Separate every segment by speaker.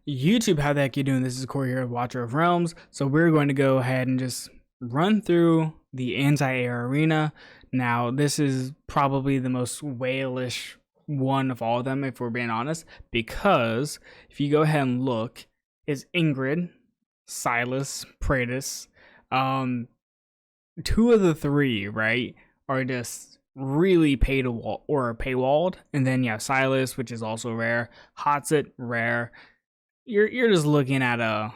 Speaker 1: YouTube, how the heck you doing? This is Corey here, Watcher of Realms. So we're going to go ahead and just run through the anti-air arena. Now, this is probably the most whalish one of all of them, if we're being honest, because if you go ahead and look, it's Ingrid, Silas, Praetus. Two of the three, right, are just really paywalled, and then you have Silas, which is also rare. Hattsut, rare. You're just looking at a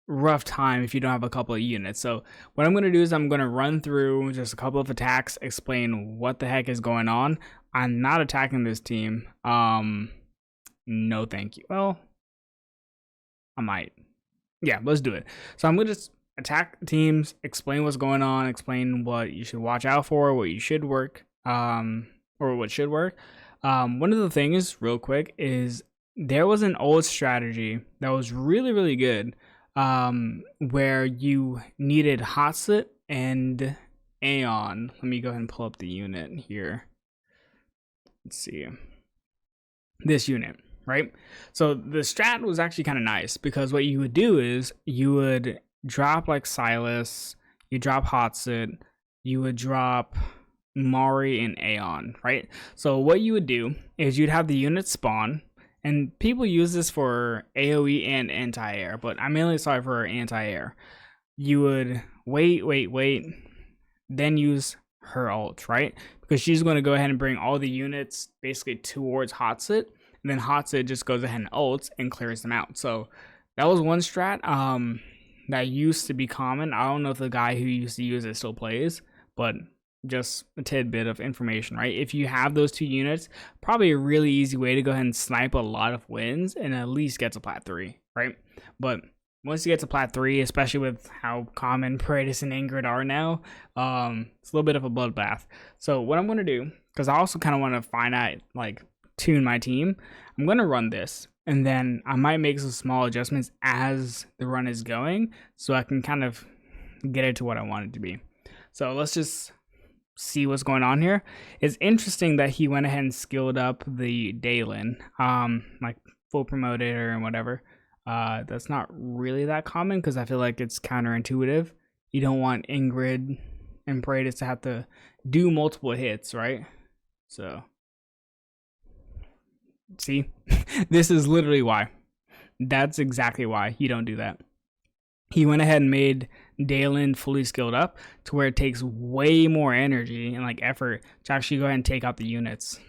Speaker 1: rough time if you don't have a couple of units. So what I'm going to do is I'm going to run through just a couple of attacks, explain what the heck is going on. I'm not attacking this team. No thank you. Well, I might. Yeah, let's do it. So I'm going to just attack teams, explain what's going on, explain what you should watch out for, what you should work, or what should work. One of the things, real quick, is there was an old strategy that was really, really good, where you needed Hattsut and Aeon. Let me go ahead and pull up the unit here. Let's see. This unit, right? So the strat was actually kind of nice because what you would do is you would drop like Silas, you drop Hattsut, you would drop Mari and Aeon, right? So what you would do is you'd have the unit spawn, and people use this for AoE and anti-air, but I mainly saw it for anti-air. You would wait, then use her ult, right? Because she's going to go ahead and bring all the units basically towards Hattsut, and then Hattsut just goes ahead and ults and clears them out. So that was one strat that used to be common. I don't know if the guy who used to use it still plays, but just a tidbit of information, right? If you have those two units, probably a really easy way to go ahead and snipe a lot of wins and at least get to plat 3, right? But once you get to plat 3, especially with how common Praetus and Ingrid are now, it's a little bit of a bloodbath. So what I'm going to do, because I also kind of want to find out, like, tune my team, I'm going to run this, and then I might make some small adjustments as the run is going, so I can kind of get it to what I want it to be. So let's just see what's going on here. It's interesting that he went ahead and skilled up the Dalen, like full promoted or whatever. That's not really that common because I feel like it's counterintuitive. You don't want Ingrid and Praetus to have to do multiple hits, right? So, see, this is literally why. That's exactly why you don't do that. He went ahead and made Dalen fully skilled up to where it takes way more energy and like effort to actually go ahead and take out the units.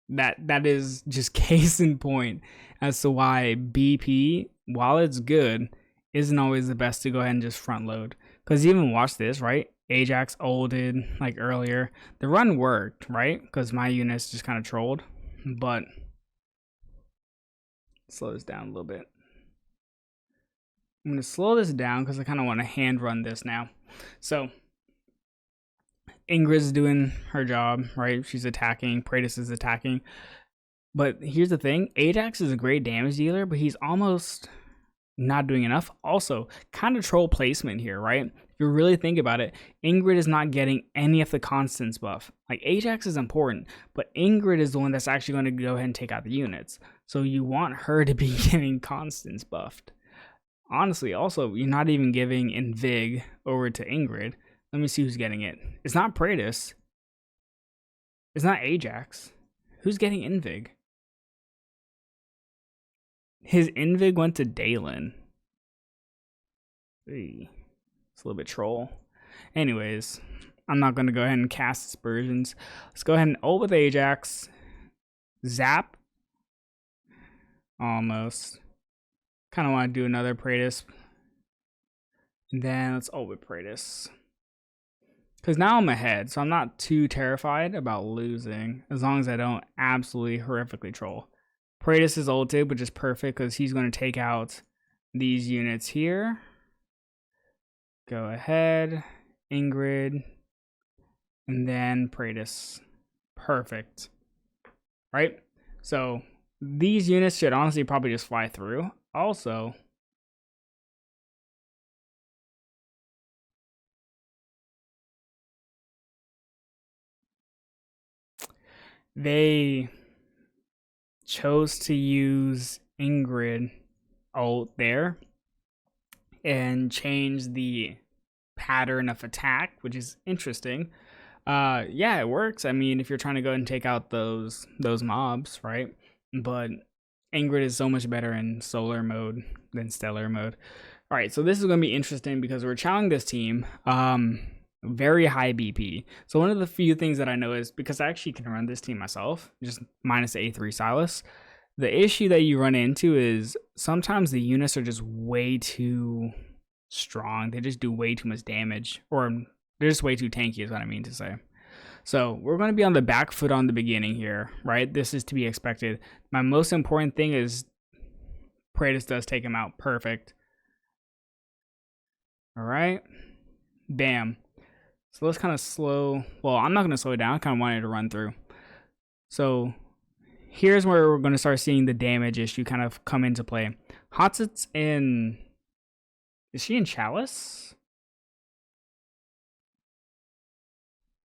Speaker 1: That is just case in point as to why BP, while it's good, isn't always the best to go ahead and just front load. Because even watch this, right? Ajax ulted like earlier. The run worked, right? Because my units just kind of trolled. But slow this down a little bit. I'm going to slow this down because I kind of want to hand run this now. So Ingrid's doing her job, right? She's attacking. Praetus is attacking. But here's the thing. Ajax is a great damage dealer, but he's almost not doing enough. Also, kind of troll placement here, right? If you really think about it, Ingrid is not getting any of the constants buff. Like, Ajax is important, but Ingrid is the one that's actually going to go ahead and take out the units. So you want her to be getting constants buffed. Honestly, also, you're not even giving Invig over to Ingrid. Let me see who's getting it. It's not Praetus. It's not Ajax. Who's getting Invig? His Invig went to Dalen. Hey, it's a little bit troll. Anyways, I'm not going to go ahead and cast aspersions. Let's go ahead and ult with Ajax. Zap. Almost. Kind of want to do another Praetus. And then let's ult with Praetus. Because now I'm ahead, so I'm not too terrified about losing, as long as I don't absolutely horrifically troll. Praetus is ulted, which is perfect, because he's going to take out these units here. Go ahead. Ingrid. And then Praetus. Perfect. Right? So these units should honestly probably just fly through. Also, they chose to use Ingrid ult there and change the pattern of attack, which is interesting. Yeah, it works. I mean, if you're trying to go and take out those mobs, right? But Ingrid is so much better in solar mode than stellar mode. All right, so this is going to be interesting because we're challenging this team. Very high BP. So one of the few things that I know is, because I actually can run this team myself, just minus A3 Silas, the issue that you run into is sometimes the units are just way too strong. They just do way too much damage, or they're just way too tanky is what I mean to say. So we're going to be on the back foot on the beginning here, right? This is to be expected. My most important thing is Praetus does take him out. Perfect. All right. Bam. So let's kind of slow. Well, I'm not going to slow it down. I kind of wanted to run through. So here's where we're going to start seeing the damage issue kind of come into play. Hattsut's in... Is she in Chalice?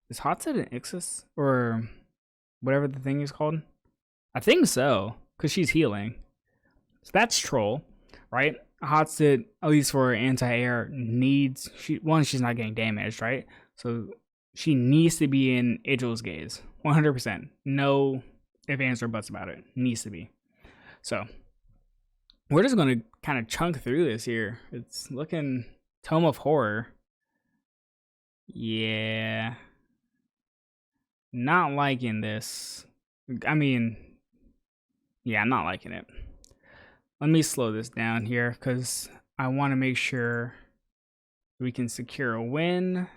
Speaker 1: Is Hattsut in Ixis? Or whatever the thing is called? I think so, because she's healing. So that's Troll, right? Hattsut, at least for anti-air, needs... she's not getting damaged, right? So she needs to be in Agel's Gaze. 100%. No if, ands, or buts about it. Needs to be. So we're just going to kind of chunk through this here. It's looking Tome of Horror. Yeah. Not liking this. I mean, yeah, I'm not liking it. Let me slow this down here because I want to make sure we can secure a win.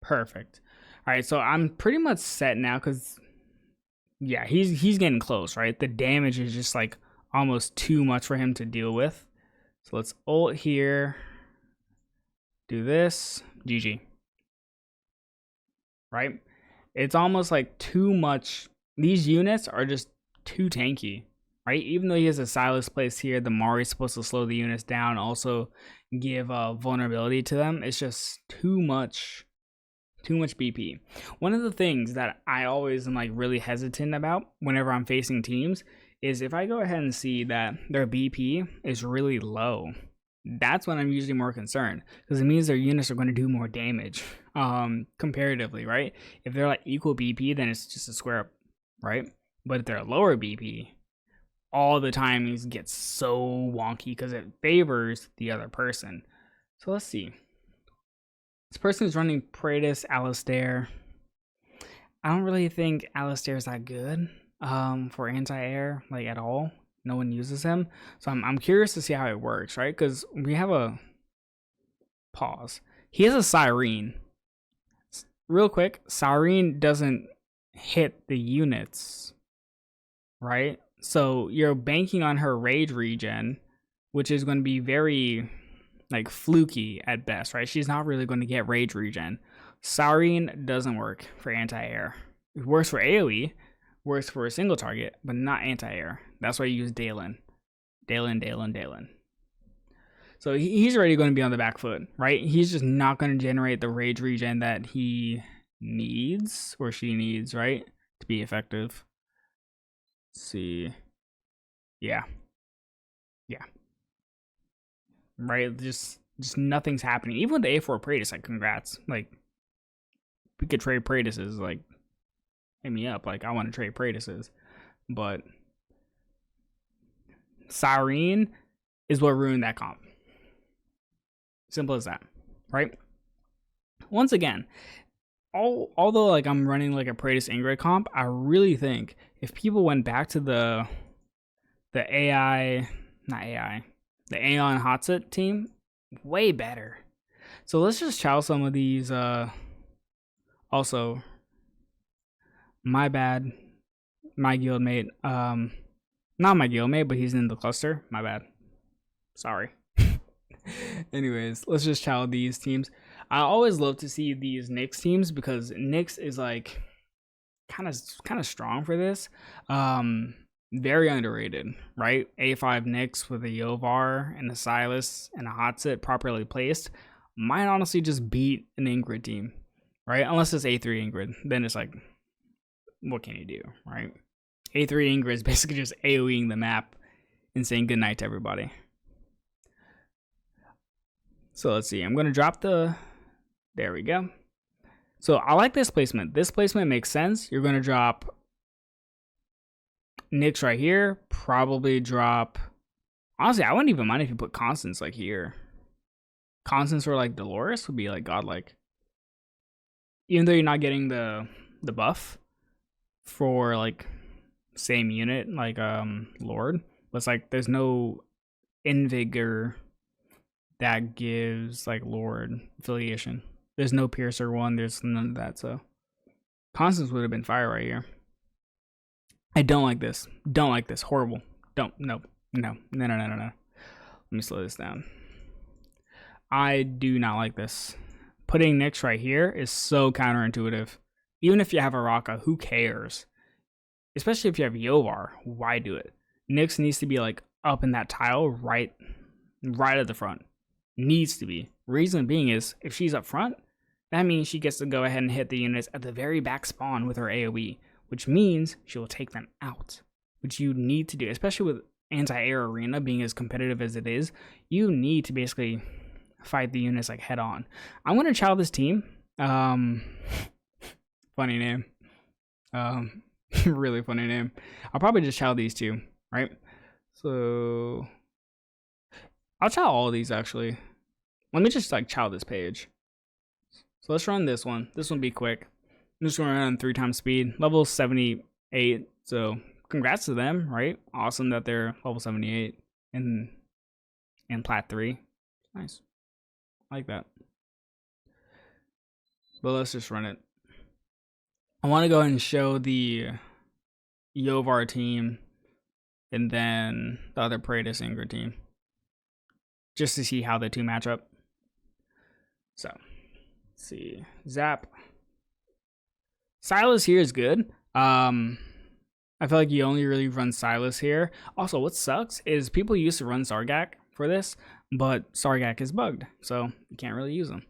Speaker 1: Perfect. All right, so I'm pretty much set now because, yeah, he's getting close, right? The damage is just like almost too much for him to deal with. So let's ult here. Do this. GG. Right? It's almost like too much. These units are just too tanky, right? Even though he has a Silas place here, the Mari's supposed to slow the units down, also give vulnerability to them. It's just too much BP. One of the things that I always am like really hesitant about whenever I'm facing teams is if I go ahead and see that their BP is really low, that's when I'm usually more concerned, because it means their units are going to do more damage comparatively, right? If they're like equal BP, then it's just a square up, right? But if they're lower BP, all the time it gets so wonky because it favors the other person. So let's see. This person is running Praetus, Alistair. I don't really think Alistair is that good for anti-air, like at all. No one uses him. So I'm curious to see how it works, right? Because we have a pause. He has a Siren. Real quick, Siren doesn't hit the units, right? So you're banking on her rage regen, which is going to be very like fluky at best, right? She's not really going to get rage regen. Siren doesn't work for anti-air. It works for AoE, works for a single target, but not anti-air. That's why you use Dalen. So he's already going to be on the back foot, right? He's just not going to generate the rage regen that he needs, or she needs, right, to be effective. Let's see. Yeah. Right, just nothing's happening. Even with the A4 Praetus, like, congrats. Like, we could trade Praetuses, like, hit me up. Like, I want to trade Praetuses. But Siren is what ruined that comp. Simple as that, right? Once again, although like I'm running like a Praetus Ingrid comp, I really think if people went back to the Aeon Hattsut team, way better. So let's just chow some of these. Also, my bad, my guildmate. Not my guildmate, but he's in the cluster. My bad. Sorry. Anyways, let's just chow these teams. I always love to see these Nyx teams because Nyx is like kind of strong for this. Very underrated, right? A5 Nyx with a Yovar and a Silas and a Hattsut properly placed might honestly just beat an Ingrid team, right? Unless it's A3 Ingrid, then it's like, what can you do, right? A3 Ingrid is basically just AoEing the map and saying goodnight to everybody. So let's see. I'm going to drop the... There we go. So I like this placement. This placement makes sense. You're going to drop Nyx right here. Probably drop... Honestly, I wouldn't even mind if you put Constance like here. Constance or like Dolores would be like godlike. Even though you're not getting the buff for like same unit like Lord. But it's like there's no Invigor that gives like Lord affiliation. There's no Piercer one, there's none of that, so Constance would have been fire right here. I don't like this. Don't like this. Horrible. Don't. No. Let me slow this down. I do not like this. Putting Nyx right here is so counterintuitive. Even if you have a Raka, who cares? Especially if you have Yovar, why do it? Nyx needs to be like up in that tile right at the front. Needs to be. Reason being is if she's up front, that means she gets to go ahead and hit the units at the very back spawn with her AoE, which means she will take them out, which you need to do, especially with anti-air arena being as competitive as it is. You need to basically fight the units like head on. I'm gonna chow this team. Funny name. Really funny name. I'll probably just chow these two, right? So I'll chow all of these actually. Let me just like chow this page. So let's run this one. This one be quick. I'm just gonna run 3 times speed. Level 78. So congrats to them, right? Awesome that they're level 78 and plat 3. Nice. I like that. But let's just run it. I want to go ahead and show the Yovar team and then the other Praetus Ingrid team, just to see how the two match up. So, let's see. Zap. Silas here is good. I feel like you only really run Silas here. Also, what sucks is people used to run Sargak for this, but Sargak is bugged, so you can't really use him.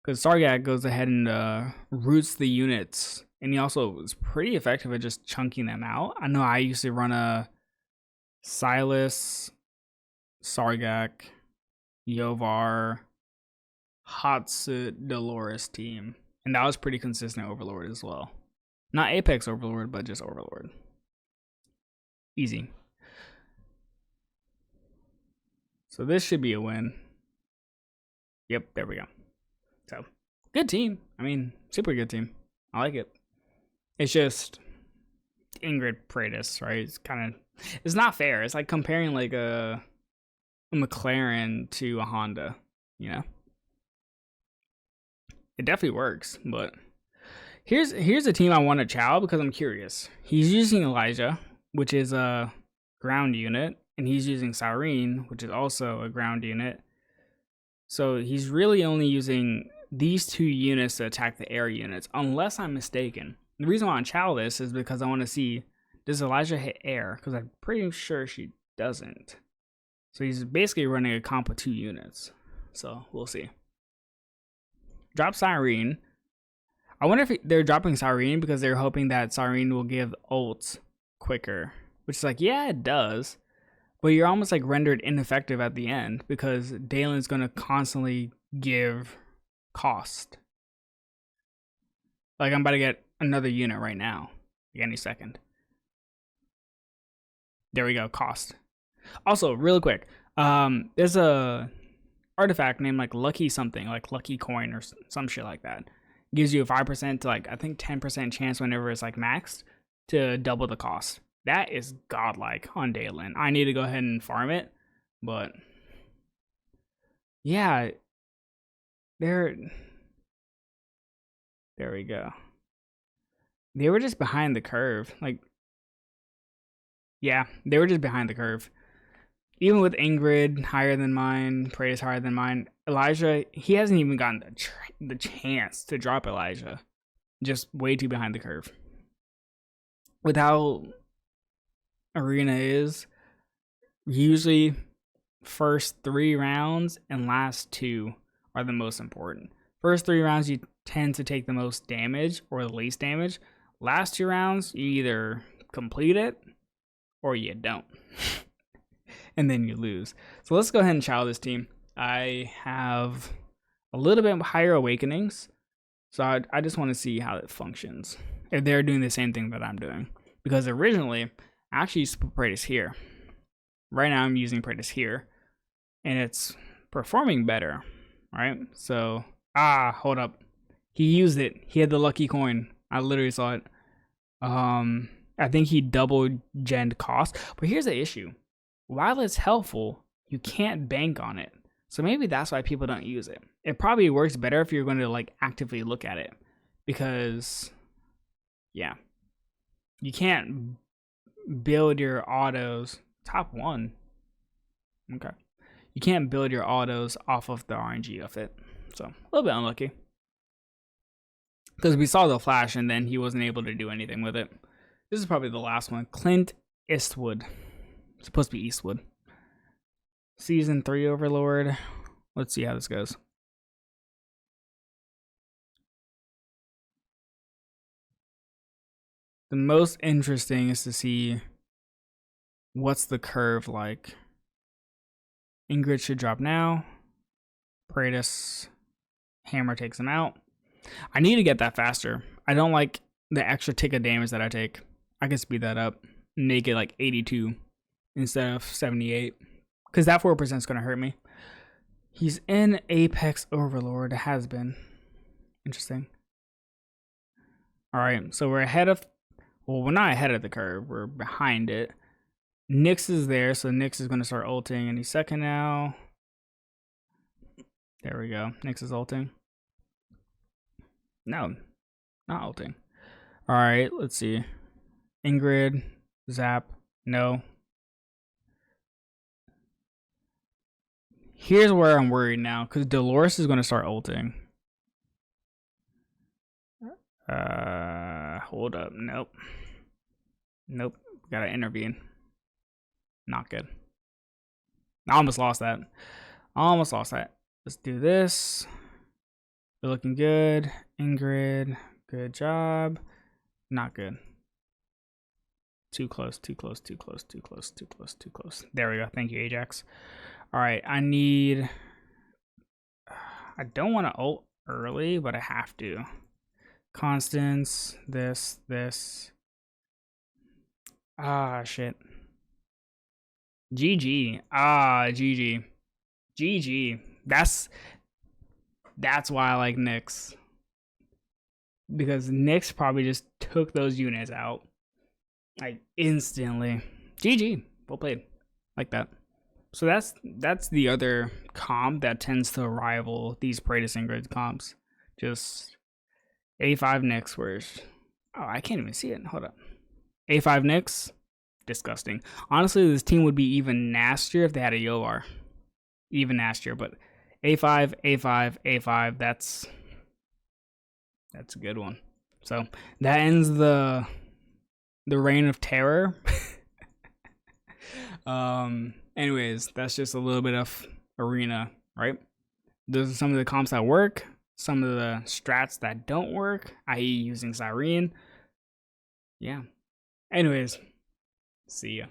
Speaker 1: Because Sargak goes ahead and roots the units, and he also is pretty effective at just chunking them out. I know I used to run a Silas, Sargak, Yovar, Hattsut, Dolores team, and that was pretty consistent Overlord as well. Not Apex Overlord, but just Overlord. Easy. So this should be a win. Yep, there we go. So, good team. I mean, super good team. I like it. It's just Ingrid Praetus, right? It's kind of, it's not fair. It's like comparing like a McLaren to a Honda, you know? It definitely works, but here's a team I want to chow because I'm curious. He's using Elijah, which is a ground unit, and he's using Cyrene, which is also a ground unit. So he's really only using these 2 units to attack the air units, unless I'm mistaken. The reason why I chow this is because I want to see, does Elijah hit air? Because I'm pretty sure she doesn't. So he's basically running a comp of 2 units. So we'll see. Drop Cyrene. I wonder if they're dropping Cyrene because they're hoping that Cyrene will give ults quicker. Which is like, yeah, it does. But you're almost like rendered ineffective at the end because Dalen's going to constantly give cost. Like I'm about to get another unit right now. Like any second. There we go, cost. Also, real quick, there's a artifact named like Lucky something, like Lucky Coin or some shit like that. Gives you a 5% to like, I think 10% chance whenever it's like maxed to double the cost. That is godlike on Dalen. I need to go ahead and farm it, but yeah, there we go. They were just behind the curve. Like, yeah, they were just behind the curve. Even with Ingrid higher than mine, Praise higher than mine, Elijah, he hasn't even gotten the chance to drop Elijah. Just way too behind the curve. With how Arena is, usually first 3 rounds and last 2 are the most important. First 3 rounds, you tend to take the most damage or the least damage. Last 2 rounds, you either complete it or you don't. and then you lose. So let's go ahead and child this team. I have a little bit higher awakenings, so I just want to see how it functions. If they're doing the same thing that I'm doing. Because originally, I actually used to put Praetus here. Right now I'm using Praetus here, and it's performing better, right? So, hold up. He used it. He had the lucky coin. I literally saw it. I think he doubled gen cost. But here's the issue. While it's helpful, you can't bank on it. So maybe that's why people don't use it. It probably works better if you're going to like actively look at it. Because, yeah. You can't build your autos. Top 1. Okay. You can't build your autos off of the RNG of it. So, a little bit unlucky. Because we saw the flash and then he wasn't able to do anything with it. This is probably the last one. Clint Eastwood. It's supposed to be Eastwood. Season 3 Overlord. Let's see how this goes. The most interesting is to see what's the curve like. Ingrid should drop now. Praetus Hammer takes him out. I need to get that faster. I don't like the extra tick of damage that I take. I can speed that up. Make it like 82 instead of 78. Because that 4% is going to hurt me. He's in Apex Overlord. It has been. Interesting. Alright, so we're ahead of... Well, we're not ahead of the curve. We're behind it. Nyx is there, so Nyx is going to start ulting any second now. There we go. Nyx is ulting. No, not ulting. Alright, let's see. Ingrid, Zap, no. Here's where I'm worried now, because Dolores is going to start ulting. Hold up. Nope. Nope. Gotta intervene. Not good. I almost lost that. Let's do this. They're looking good. Ingrid, good job. Not good. Too close. There we go. Thank you, Ajax. Alright, I don't want to ult early, but I have to. Constance, this. Shit. GG. GG. That's why I like Nyx. Because Nyx probably just took those units out. Like, instantly. GG. Well played. Like that. So that's the other comp that tends to rival these Praetus Ingrid comps. Just A5 Nyx, where's... Oh, I can't even see it. Hold up. A5 Nyx. Disgusting. Honestly, this team would be even nastier if they had a Yovar. Even nastier, but A5, that's a good one. So that ends the reign of terror. Anyways, that's just a little bit of arena, right? Those are some of the comps that work, some of the strats that don't work, i.e. using Cyrene. Yeah. Anyways, see ya.